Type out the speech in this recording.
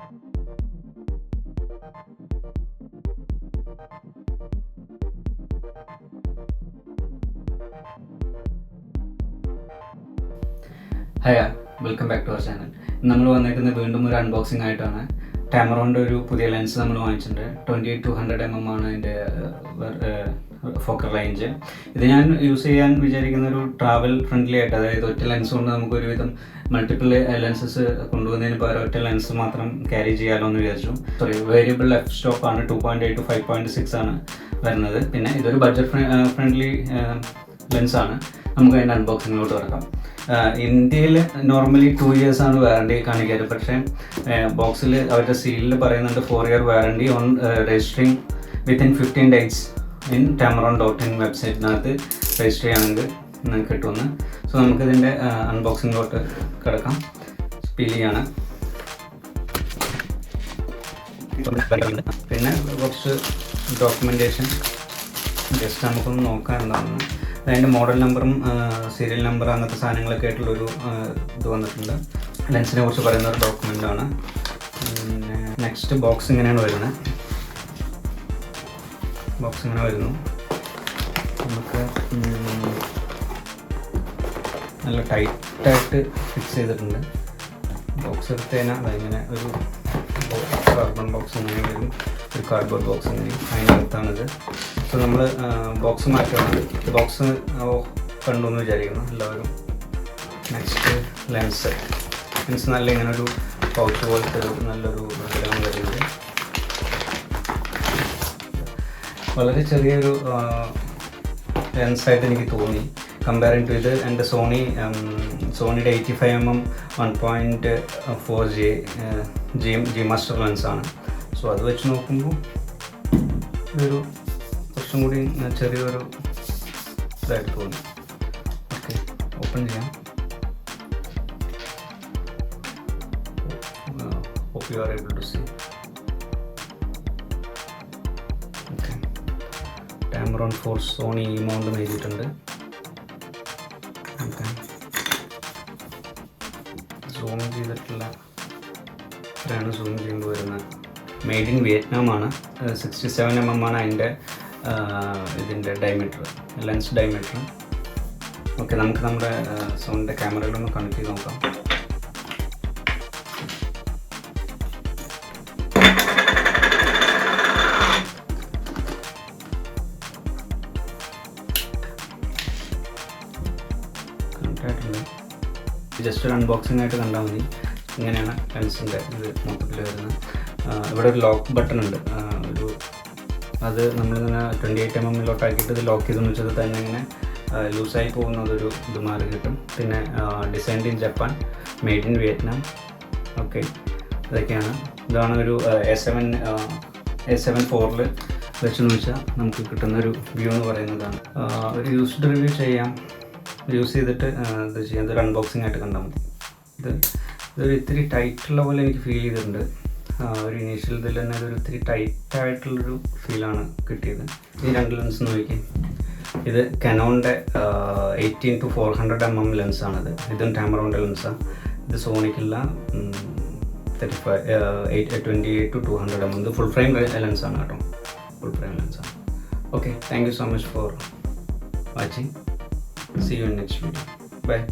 Hi, welcome back to our channel. നമ്മൾ വന്നിരിക്കുന്നത് വീണ്ടും ഒരു അൺബോക്സിംഗ് ആയിട്ടാണ്. ടാമറോണിൻ്റെ ഒരു പുതിയ ലെൻസ് നമ്മൾ വാങ്ങിച്ചിട്ടുണ്ട്. 28-200 ആണ് അതിൻ്റെ ഫോക്കൽ റേഞ്ച്. ഇത് ഞാൻ യൂസ് ചെയ്യാൻ വിചാരിക്കുന്ന ഒരു ട്രാവൽ ഫ്രണ്ട്ലി ആയിട്ട്, അതായത് ഒറ്റ ലെൻസ് കൊണ്ട് നമുക്ക് ഒരുവിധം മൾട്ടിപ്പിൾ ലെൻസസ് കൊണ്ടുപോകുന്നതിന് പകരം ഒറ്റ ലെൻസ് മാത്രം ക്യാരി ചെയ്യാമല്ലോ എന്ന് വിചാരിച്ചു. വേരിയബിൾ എഫ് സ്റ്റോപ്പ് ആണ്. 2.8 to 5.6 ആണ് വരുന്നത്. പിന്നെ ഇതൊരു ബഡ്ജറ്റ് ഫ്രണ്ട്ലി ലെൻസാണ്. നമുക്ക് അതിൻ്റെ അൺബോക്സിങ്ങിലോട്ട് കിടക്കാം. ഇന്ത്യയിൽ നോർമലി 2 years ആണ് വാറണ്ടി കാണിക്കാറ്. പക്ഷേ ബോക്സിൽ അവരുടെ സീലിൽ പറയുന്നുണ്ട് 4 year warranty on registering within 15 days in tamron.in വെബ്സൈറ്റിനകത്ത് രജിസ്റ്റർ ചെയ്യുകയാണെങ്കിൽ നിങ്ങൾക്ക് കിട്ടുമെന്ന്. സോ നമുക്കിതിൻ്റെ അൺബോക്സിങ്ങിലോട്ട് കിടക്കാം. സ്പീൽ ചെയ്യാണ്. പിന്നെ കുറച്ച് ഡോക്യുമെൻറ്റേഷൻ ജസ്റ്റ് നമുക്കൊന്ന് നോക്കാനുണ്ടാവുന്നു. അതിൻ്റെ മോഡൽ നമ്പറും സീരിയൽ നമ്പർ അങ്ങനത്തെ സാധനങ്ങളൊക്കെ ആയിട്ടുള്ളൊരു ഇത് വന്നിട്ടുണ്ട്. ലെൻസിനെ കുറിച്ച് പറയുന്ന ഒരു ഡോക്യുമെൻ്റാണ്. പിന്നെ നെക്സ്റ്റ് ബോക്സ് ഇങ്ങനെയാണ് വരുന്നത്. ബോക്സ് ഇങ്ങനെ വരുന്നു. നമുക്ക് നല്ല ടൈറ്റായിട്ട് ഫിക്സ് ചെയ്തിട്ടുണ്ട്. ബോക്സ് എടുത്ത് കഴിഞ്ഞാൽ അതിങ്ങനെ ഒരു കാർബൺ ബോക്സ് ഇങ്ങനെ വരും, ഒരു കാർഡ്ബോർഡ് ബോക്സ് ഇങ്ങനെ അതിനകത്താണിത്. സോ നമ്മൾ ബോക്സ് മാറ്റുകയാണ്. ബോക്സ് കണ്ടു എന്ന് വിചാരിക്കുന്നു എല്ലാവരും. നെക്സ്റ്റ് ലെൻസ് നല്ല ഇങ്ങനെ ഒരു പൗച്ച് പോലത്തെ നല്ലൊരു ഇതിലാണ് വരുന്നത്. വളരെ ചെറിയൊരു ലെൻസായിട്ട് എനിക്ക് തോന്നി കമ്പയറിങ് ടു ഇത്. എൻ്റെ സോണിയുടെ 85mm 1.4 G മാസ്റ്റർ ലെൻസാണ്. സോ അത് വെച്ച് നോക്കുമ്പോൾ ഇതൊരു കുറച്ചും കൂടി ചെറിയൊരു ഇതായിട്ട് തോന്നി. ഓക്കെ, ഓപ്പൺ ചെയ്യാം. hope you are able to see. Okay, Tamron for Sony mount എഴുതിയിട്ടുണ്ട്. ഓക്കെ, സൂം ചെയ്തിട്ടുള്ള ഇത്രയാണ് സൂം ചെയ്യുമ്പോൾ വരുന്നത്. മെയ്ഡ് ഇൻ വിയറ്റ്നാം ആണ്. 67mm ആണ് അതിൻ്റെ ഇതിൻ്റെ ഡയമീറ്റർ, ലെൻസ് ഡയമീറ്റർ. ഓക്കെ, നമുക്ക് നമ്മുടെ സോണിൻ്റെ ക്യാമറയിലൊന്ന് കണക്ട് ചെയ്ത് നോക്കാം. ജസ്റ്റ് ഒരു അൺബോക്സിംഗ് ആയിട്ട് കണ്ടാൽ മതി. ഇങ്ങനെയാണ് ലെൻസിൻ്റെ ഇത് മൊത്തത്തിൽ വരുന്നത്. ഇവിടെ ഒരു ലോക്ക് ബട്ടൺ ഉണ്ട്. അത് നമ്മളിങ്ങനെ 28mm ആക്കിയിട്ട് ഇത് ലോക്ക് ചെയ്തെന്ന് വെച്ചാൽ തന്നെ ഇങ്ങനെ ലൂസായി പോകുന്നതൊരു ഇത് മാറി കിട്ടും. പിന്നെ designed in Japan, made in Vietnam. Okay, ഇതൊക്കെയാണ്. ഇതാണ് ഒരു A7 IV വെച്ചെന്ന് വെച്ചാൽ നമുക്ക് കിട്ടുന്നൊരു വ്യൂ എന്ന് പറയുന്നതാണ്. ഒരു യൂസ്ഡ് റിവ്യൂ ചെയ്യാം. യൂസ് ചെയ്തിട്ട് ഇത് ചെയ്യാം. ഇതൊരു അൺബോക്സിംഗ് ആയിട്ട് കണ്ടാൽ മതി. ഇതൊരു ഇത്തിരി ടൈറ്റുള്ള പോലെ എനിക്ക് ഫീൽ ചെയ്തിട്ടുണ്ട്. ഒരു ഇനീഷ്യൽ ഇതിൽ തന്നെ ഇതൊരു ഇത്തിരി ടൈറ്റായിട്ടുള്ളൊരു ഫീലാണ് കിട്ടിയത്. ഈ രണ്ട് ലെൻസ് നോക്കി. ഇത് കനോണിൻ്റെ 18 to 400mm ലെൻസാണിത്. ഇതും ടാമറോണിൻ്റെ ലെൻസാണ്. ഇത് സോണിക്കുള്ള 28 to 200mm. ഇത് ഫുൾ ഫ്രെയിം ലെൻസാണ് കേട്ടോ, ഫുൾ ഫ്രെയിം ലെൻസാണ്. Okay, thank you so much for watching. See you in next video. Bye.